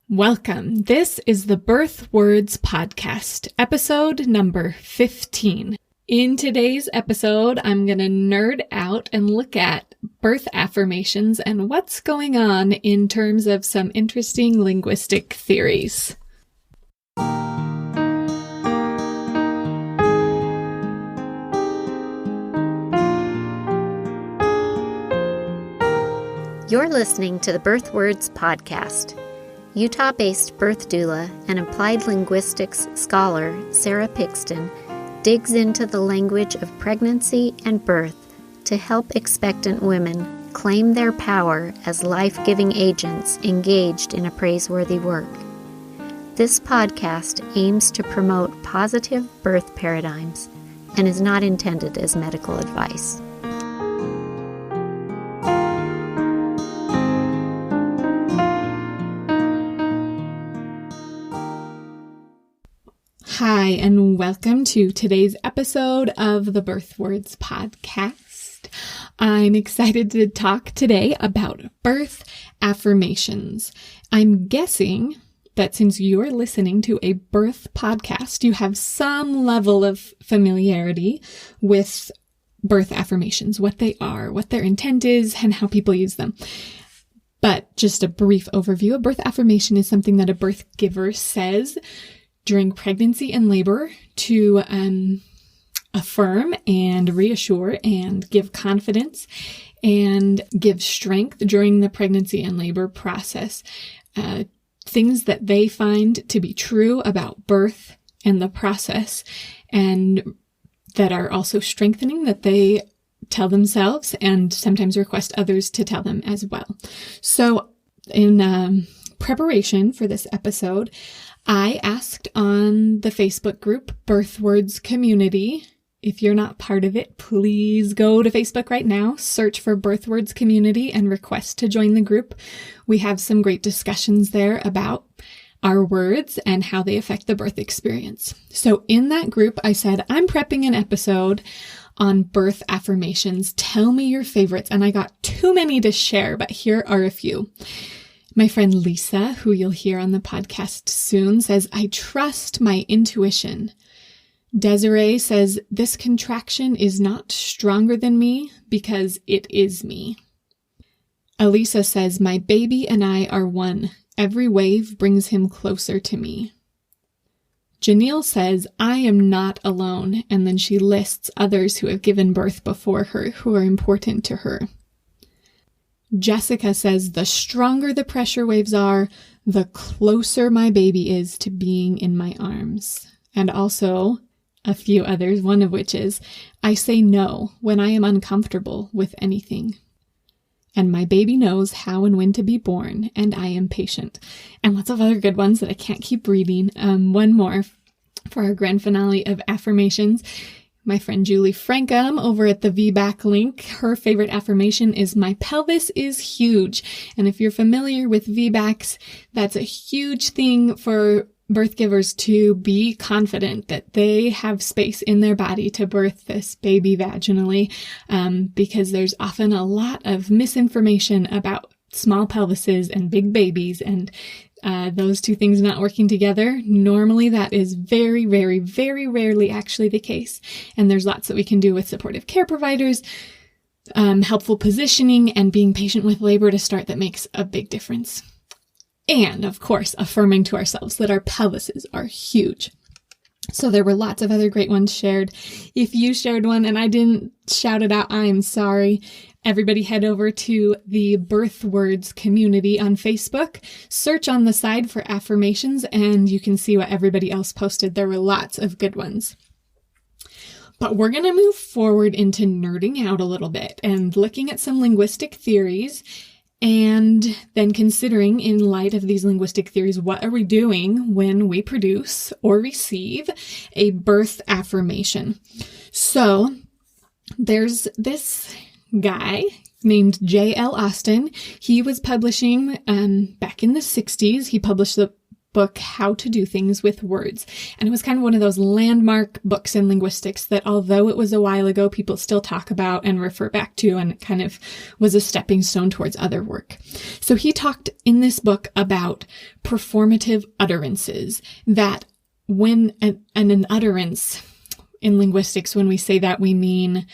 Welcome. This is the Birth Words Podcast, episode number 15. In today's episode, I'm going to nerd out and look at birth affirmations and what's going on in terms of some interesting linguistic theories. You're listening to the Birth Words Podcast. Utah-based birth doula and applied linguistics scholar Sarah Pixton digs into the language of pregnancy and birth to help expectant women claim their power as life-giving agents engaged in a praiseworthy work. This podcast aims to promote positive birth paradigms and is not intended as medical advice. Hi, and welcome to today's episode of the Birth Words Podcast. I'm excited to talk today about birth affirmations. I'm guessing that since you're listening to a birth podcast, you have some level of familiarity with birth affirmations, what they are, what their intent is, and how people use them. But just a brief overview, a birth affirmation is something that a birth giver says during pregnancy and labor to affirm and reassure and give confidence and give strength during the pregnancy and labor process. Things that they find to be true about birth and the process, and that are also strengthening, that they tell themselves and sometimes request others to tell them as well. So in preparation for this episode, I asked on the Facebook group, Birth Words Community. If you're not part of it, please go to Facebook right now, search for Birth Words Community and request to join the group. We have some great discussions there about our words and how they affect the birth experience. So in that group, I said, I'm prepping an episode on birth affirmations. Tell me your favorites. And I got too many to share, but here are a few. My friend Lisa, who you'll hear on the podcast soon, says, I trust my intuition. Desiree says, this contraction is not stronger than me because it is me. Elisa says, my baby and I are one. Every wave brings him closer to me. Janelle says, I am not alone. And then she lists others who have given birth before her who are important to her. Jessica says, the stronger the pressure waves are, the closer my baby is to being in my arms. And also a few others, one of which is, I say no when I am uncomfortable with anything. And my baby knows how and when to be born, and I am patient. And lots of other good ones that I can't keep reading. One more for our grand finale of affirmations. My friend Julie Frankham over at the VBAC link, her favorite affirmation is my pelvis is huge. And if you're familiar with VBACs, that's a huge thing for birth givers to be confident that they have space in their body to birth this baby vaginally, because there's often a lot of misinformation about small pelvises and big babies, and those two things not working together. Normally that is very, very, very rarely actually the case. And there's lots that we can do with supportive care providers, helpful positioning, and being patient with labor to start that makes a big difference. And of course, affirming to ourselves that our pelvises are huge. So there were lots of other great ones shared. If you shared one and I didn't shout it out, I'm sorry. Everybody head over to the Birth Words Community on Facebook, search on the side for affirmations, and you can see what everybody else posted. There were lots of good ones. But we're going to move forward into nerding out a little bit and looking at some linguistic theories, and then considering, in light of these linguistic theories, what are we doing when we produce or receive a birth affirmation? So there's this guy named J.L. Austin. He was publishing back in the 60s. He published the book, How to Do Things with Words. And it was kind of one of those landmark books in linguistics that, although it was a while ago, people still talk about and refer back to, and it kind of was a stepping stone towards other work. So he talked in this book about performative utterances, that when an utterance in linguistics, when we say that, we mean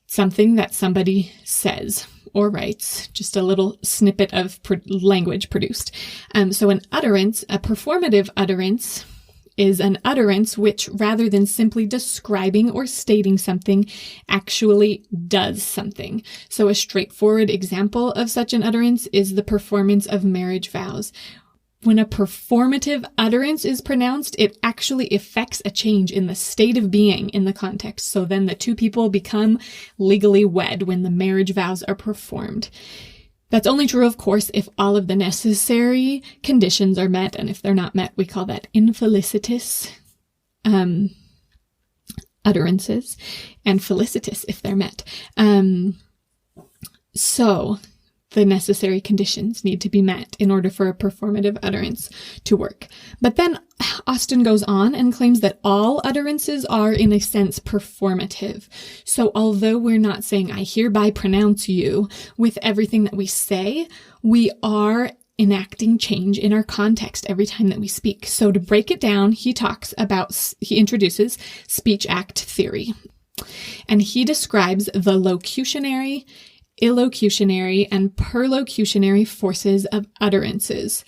something that somebody says or writes, just a little snippet of language produced. So an utterance, a performative utterance, is an utterance which, rather than simply describing or stating something, actually does something. So a straightforward example of such an utterance is the performance of marriage vows. When a performative utterance is pronounced, it actually effects a change in the state of being in the context. So then the two people become legally wed when the marriage vows are performed. That's only true, of course, if all of the necessary conditions are met. And if they're not met, we call that infelicitous utterances, and felicitous if they're met. So the necessary conditions need to be met in order for a performative utterance to work. But then Austin goes on and claims that all utterances are, in a sense, performative. So although we're not saying, I hereby pronounce you, with everything that we say, we are enacting change in our context every time that we speak. So to break it down, he introduces speech act theory. And he describes the locutionary, illocutionary, and perlocutionary forces of utterances.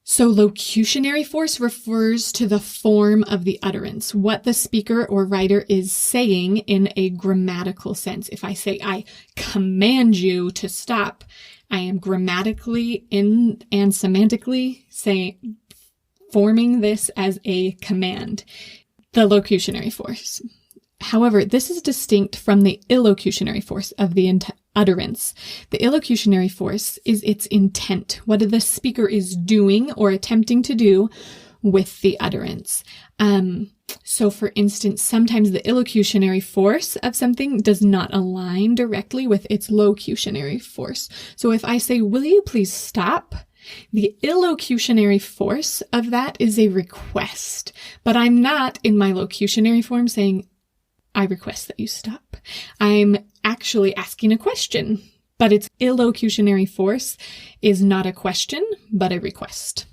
So locutionary force refers to the form of the utterance, what the speaker or writer is saying in a grammatical sense. If I say, I command you to stop, I am grammatically and semantically forming this as a command, the locutionary force. However, this is distinct from the illocutionary force of the utterance. The illocutionary force is its intent, what the speaker is doing or attempting to do with the utterance. So for instance, sometimes the illocutionary force of something does not align directly with its locutionary force. So if I say, will you please stop? The illocutionary force of that is a request, but I'm not in my locutionary form saying, I request that you stop. I'm actually asking a question, but its illocutionary force is not a question, but a request.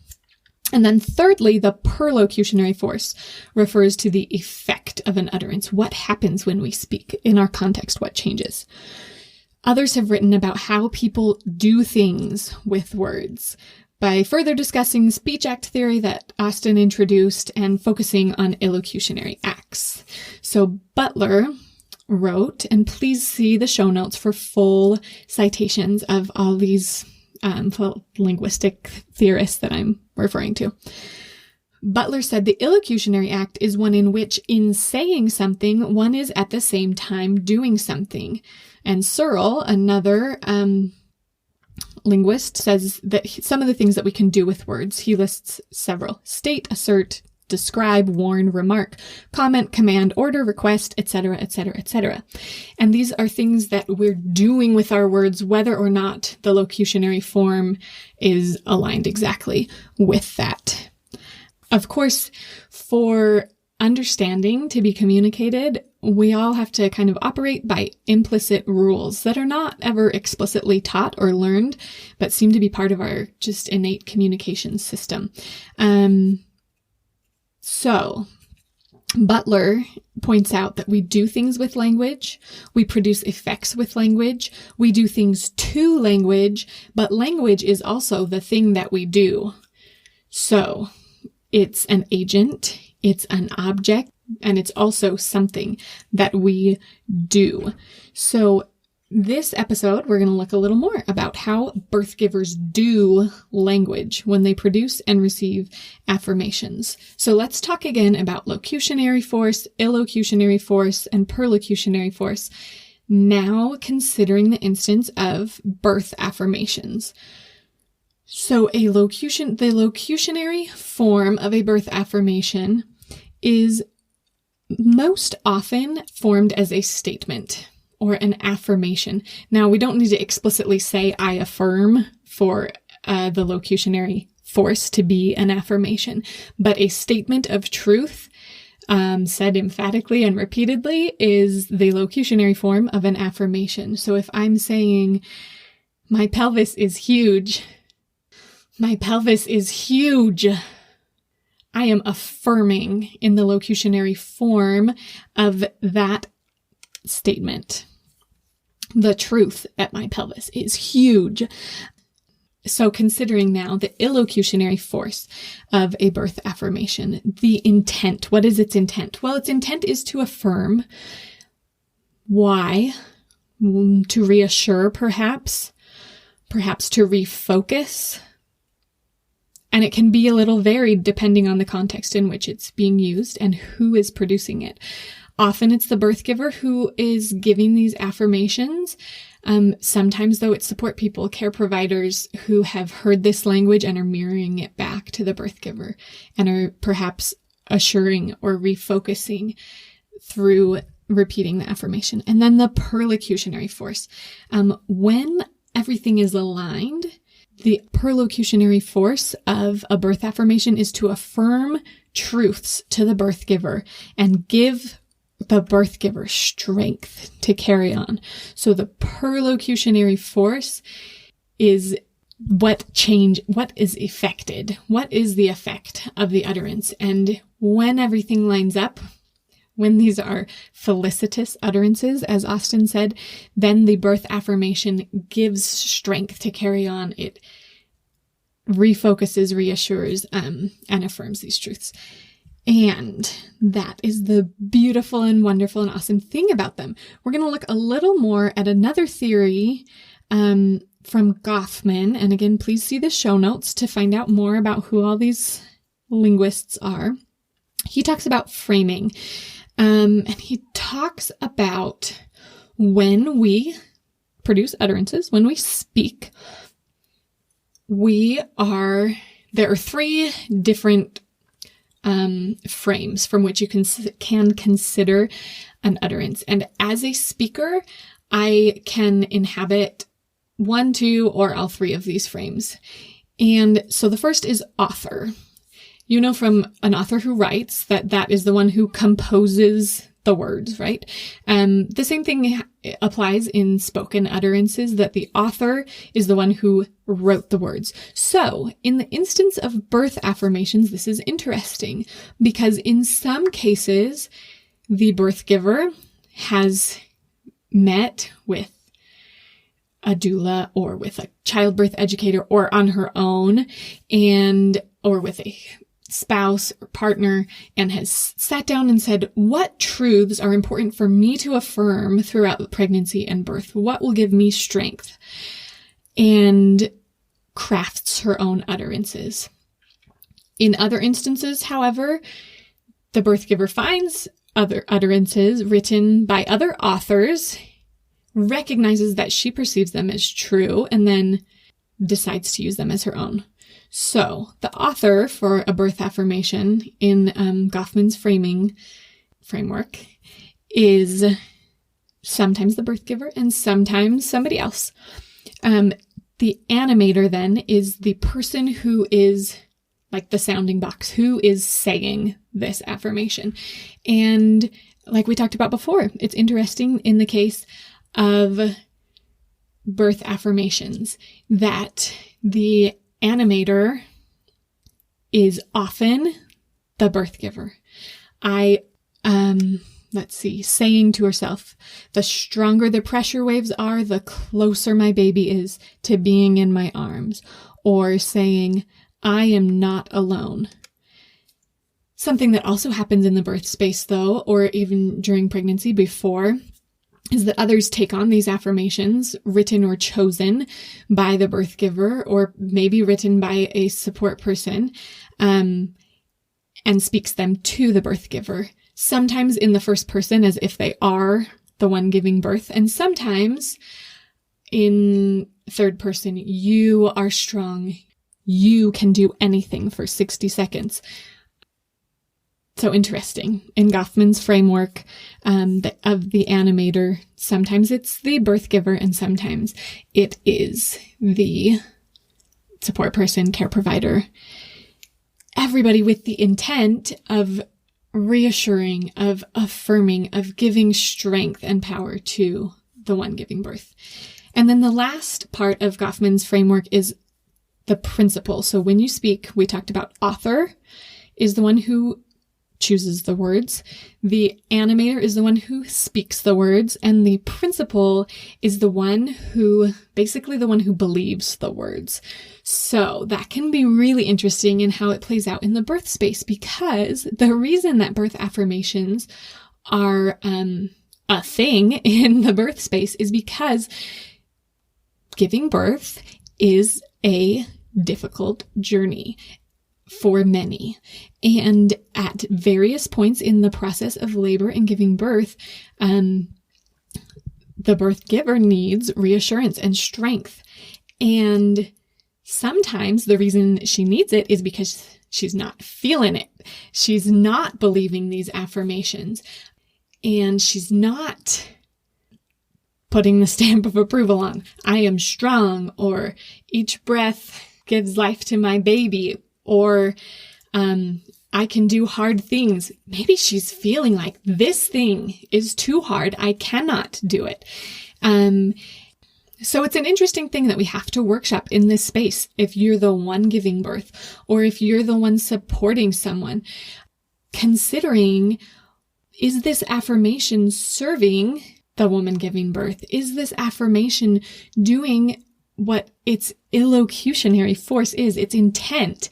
And then thirdly, the perlocutionary force refers to the effect of an utterance. What happens when we speak in our context? What changes? Others have written about how people do things with words by further discussing speech act theory that Austin introduced and focusing on illocutionary acts. So Butler wrote, and please see the show notes for full citations of all these linguistic theorists that I'm referring to. Butler said the illocutionary act is one in which, in saying something, one is at the same time doing something. And Searle, another linguist, says that some of the things that we can do with words, he lists several: state, assert, describe, warn, remark, comment, command, order, request, etc., etc., etc. And these are things that we're doing with our words, whether or not the locutionary form is aligned exactly with that. Of course, for understanding to be communicated, we all have to kind of operate by implicit rules that are not ever explicitly taught or learned, but seem to be part of our just innate communication system. So Butler points out that we do things with language, we produce effects with language, we do things to language, but language is also the thing that we do. So it's an agent, it's an object, and it's also something that we do. So this episode, we're going to look a little more about how birth givers do language when they produce and receive affirmations. So let's talk again about locutionary force, illocutionary force, and perlocutionary force, now considering the instance of birth affirmations. So the locutionary form of a birth affirmation is most often formed as a statement or an affirmation. Now, we don't need to explicitly say, I affirm, for the locutionary force to be an affirmation, but a statement of truth said emphatically and repeatedly is the locutionary form of an affirmation. So if I'm saying, my pelvis is huge, my pelvis is huge, I am affirming in the locutionary form of that statement the truth that my pelvis is huge. So considering now the illocutionary force of a birth affirmation, the intent, what is its intent? Well, its intent is to affirm. Why? To reassure, perhaps to refocus. And it can be a little varied depending on the context in which it's being used and who is producing it. Often it's the birth giver who is giving these affirmations. Sometimes, though, it's support people, care providers who have heard this language and are mirroring it back to the birth giver and are perhaps assuring or refocusing through repeating the affirmation. And then the perlocutionary force. When everything is aligned, the perlocutionary force of a birth affirmation is to affirm truths to the birth giver and give the birth giver strength to carry on. So the perlocutionary force is what is effected, what is the effect of the utterance. And when everything lines up, when these are felicitous utterances, as Austin said, then the birth affirmation gives strength to carry on. It refocuses, reassures, and affirms these truths. And that is the beautiful and wonderful and awesome thing about them. We're going to look a little more at another theory from Goffman. And again, please see the show notes to find out more about who all these linguists are. He talks about framing. And he talks about when we produce utterances, when we speak, there are three different frames from which you can consider an utterance. And as a speaker, I can inhabit one, two, or all three of these frames. And so the first is author. You know from an author who writes that is the one who composes the words, right? The same thing applies in spoken utterances, that the author is the one who wrote the words. So in the instance of birth affirmations, this is interesting because in some cases, the birth giver has met with a doula or with a childbirth educator or on her own or with a spouse or partner and has sat down and said, what truths are important for me to affirm throughout pregnancy and birth? What will give me strength? And crafts her own utterances. In other instances, however, the birth giver finds other utterances written by other authors, recognizes that she perceives them as true, and then decides to use them as her own. So the author for a birth affirmation in Goffman's framework is sometimes the birth giver and sometimes somebody else. The animator then is the person who is like the sounding box, who is saying this affirmation. And like we talked about before, it's interesting in the case of birth affirmations that the animator is often the birth giver. Saying to herself, the stronger the pressure waves are, the closer my baby is to being in my arms. Or saying, I am not alone. Something that also happens in the birth space though, or even during pregnancy before, is that others take on these affirmations written or chosen by the birth giver or maybe written by a support person and speaks them to the birth giver. Sometimes in the first person as if they are the one giving birth, and sometimes in third person, you are strong. You can do anything for 60 seconds. So interesting. In Goffman's framework of the animator, sometimes it's the birth giver and sometimes it is the support person, care provider, everybody with the intent of reassuring, of affirming, of giving strength and power to the one giving birth. And then the last part of Goffman's framework is the principle. So when you speak, we talked about author is the one who chooses the words. The animator is the one who speaks the words. And the principal is the one who, basically the one who believes the words. So that can be really interesting in how it plays out in the birth space, because the reason that birth affirmations are a thing in the birth space is because giving birth is a difficult journey for many. And at various points in the process of labor and giving birth, the birth giver needs reassurance and strength. And sometimes the reason she needs it is because she's not feeling it. She's not believing these affirmations. And she's not putting the stamp of approval on, I am strong, or each breath gives life to my baby, or I can do hard things. Maybe she's feeling like this thing is too hard. I cannot do it. So it's an interesting thing that we have to workshop in this space. If you're the one giving birth, or if you're the one supporting someone, considering, is this affirmation serving the woman giving birth? Is this affirmation doing what its illocutionary force is, its intent?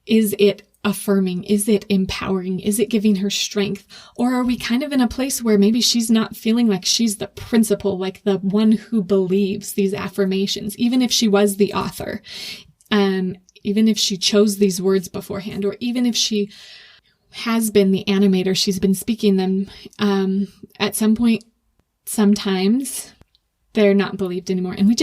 Is it affirming? Is it empowering? Is it giving her strength? Or are we kind of in a place where maybe she's not feeling like she's the principal, like the one who believes these affirmations, even if she was the author, even if she chose these words beforehand, or even if she has been the animator, she's been speaking them, at some point, sometimes they're not believed anymore. And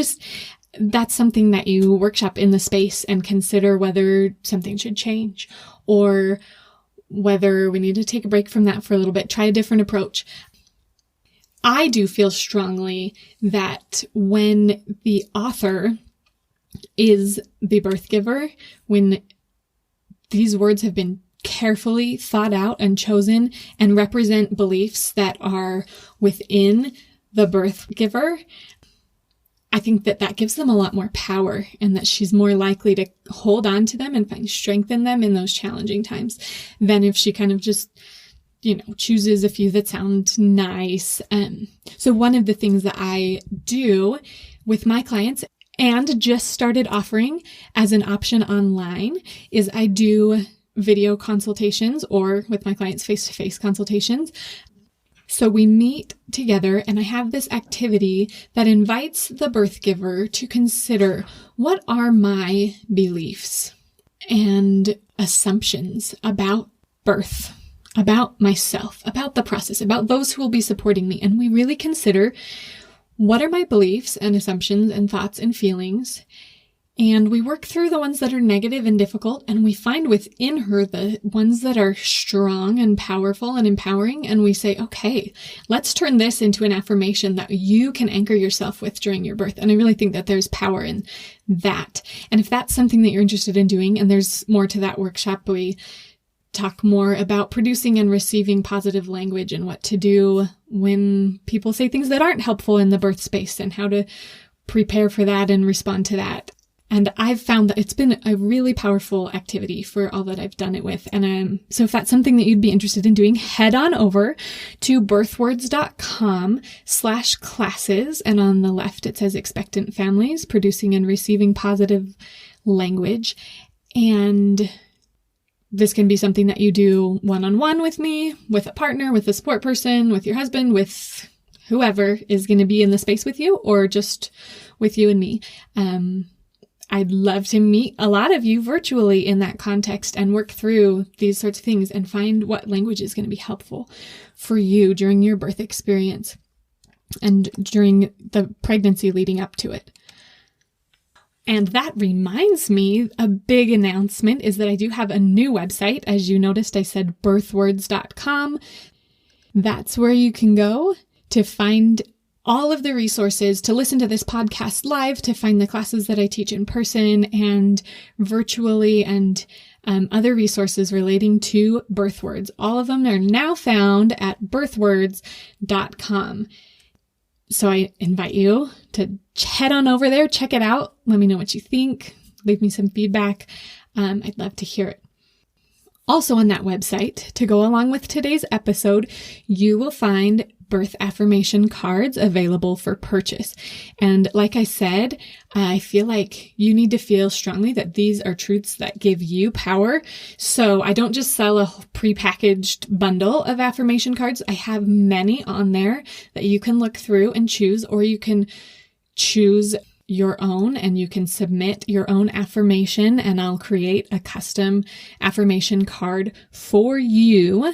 that's something that you workshop in the space and consider whether something should change, or whether we need to take a break from that for a little bit, try a different approach. I do feel strongly that when the author is the birth giver, when these words have been carefully thought out and chosen and represent beliefs that are within the birth giver, I think that gives them a lot more power, and that she's more likely to hold on to them and find strength in them in those challenging times than if she kind of just, chooses a few that sound nice. So one of the things that I do with my clients, and just started offering as an option online, is I do video consultations, or with my clients, face-to-face consultations. So we meet together, and I have this activity that invites the birth giver to consider, what are my beliefs and assumptions about birth, about myself, about the process, about those who will be supporting me. And we really consider, what are my beliefs and assumptions and thoughts and feelings? And we work through the ones that are negative and difficult, and we find within her the ones that are strong and powerful and empowering. And we say, okay, let's turn this into an affirmation that you can anchor yourself with during your birth. And I really think that there's power in that. And if that's something that you're interested in doing, and there's more to that workshop, we talk more about producing and receiving positive language, and what to do when people say things that aren't helpful in the birth space, and how to prepare for that and respond to that. And I've found that it's been a really powerful activity for all that I've done it with. And so if that's something that you'd be interested in doing, head on over to birthwords.com/classes. And on the left, it says Expectant Families, Producing and Receiving Positive Language. And this can be something that you do one-on-one with me, with a partner, with a support person, with your husband, with whoever is going to be in the space with you, or just with you and me. I'd love to meet a lot of you virtually in that context and work through these sorts of things and find what language is going to be helpful for you during your birth experience and during the pregnancy leading up to it. And that reminds me, a big announcement is that I do have a new website. As you noticed, I said birthwords.com. That's where you can go to find all of the resources to listen to this podcast live, to find the classes that I teach in person and virtually, and other resources relating to birth words. All of them are now found at birthwords.com. So I invite you to head on over there, check it out. Let me know what you think. Leave me some feedback. I'd love to hear it. Also on that website, to go along with today's episode, you will find birth affirmation cards available for purchase. And like I said, I feel like you need to feel strongly that these are truths that give you power. So I don't just sell a prepackaged bundle of affirmation cards. I have many on there that you can look through and choose, or you can choose your own and you can submit your own affirmation, and I'll create a custom affirmation card for you.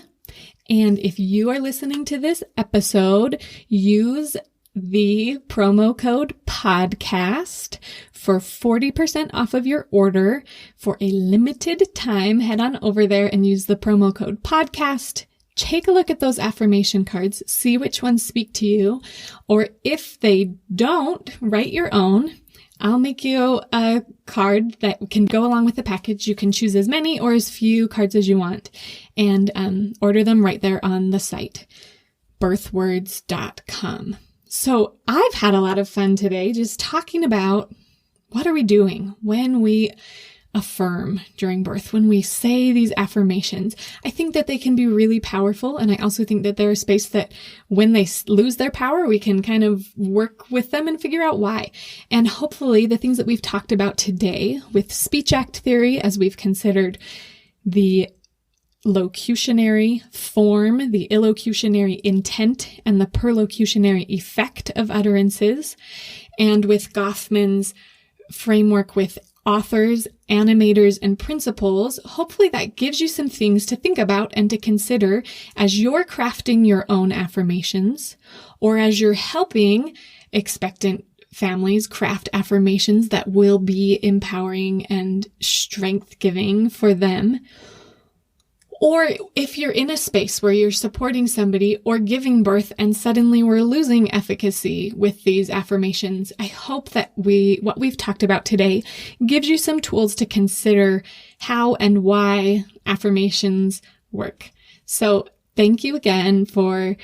And if you are listening to this episode, use the promo code podcast for 40% off of your order for a limited time. Head on over there and use the promo code podcast. Take a look at those affirmation cards, see which ones speak to you, or if they don't, write your own. I'll make you a card that can go along with the package. You can choose as many or as few cards as you want, and order them right there on the site, birthwords.com. So I've had a lot of fun today just talking about what are we doing when we affirm during birth, when we say these affirmations. I think that they can be really powerful. And I also think that they're a space that when they lose their power, we can kind of work with them and figure out why. And hopefully the things that we've talked about today with speech act theory, as we've considered the locutionary form, the illocutionary intent, and the perlocutionary effect of utterances, and with Goffman's framework with authors, animators, and principles, hopefully that gives you some things to think about and to consider as you're crafting your own affirmations, or as you're helping expectant families craft affirmations that will be empowering and strength-giving for them. Or if you're in a space where you're supporting somebody or giving birth and suddenly we're losing efficacy with these affirmations, I hope that what we've talked about today gives you some tools to consider how and why affirmations work. So thank you again for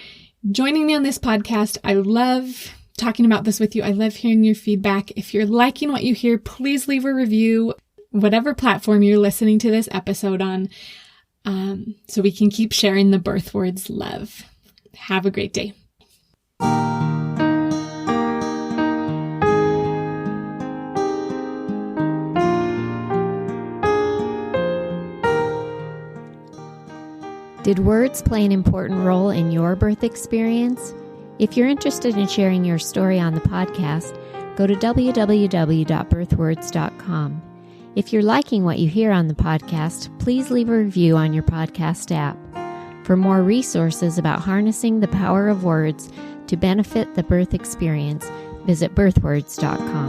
joining me on this podcast. I love talking about this with you. I love hearing your feedback. If you're liking what you hear, please leave a review, whatever platform you're listening to this episode on. So we can keep sharing the birth words love. Have a great day. Did words play an important role in your birth experience? If you're interested in sharing your story on the podcast, go to www.birthwords.com. If you're liking what you hear on the podcast, please leave a review on your podcast app. For more resources about harnessing the power of words to benefit the birth experience, visit birthwords.com.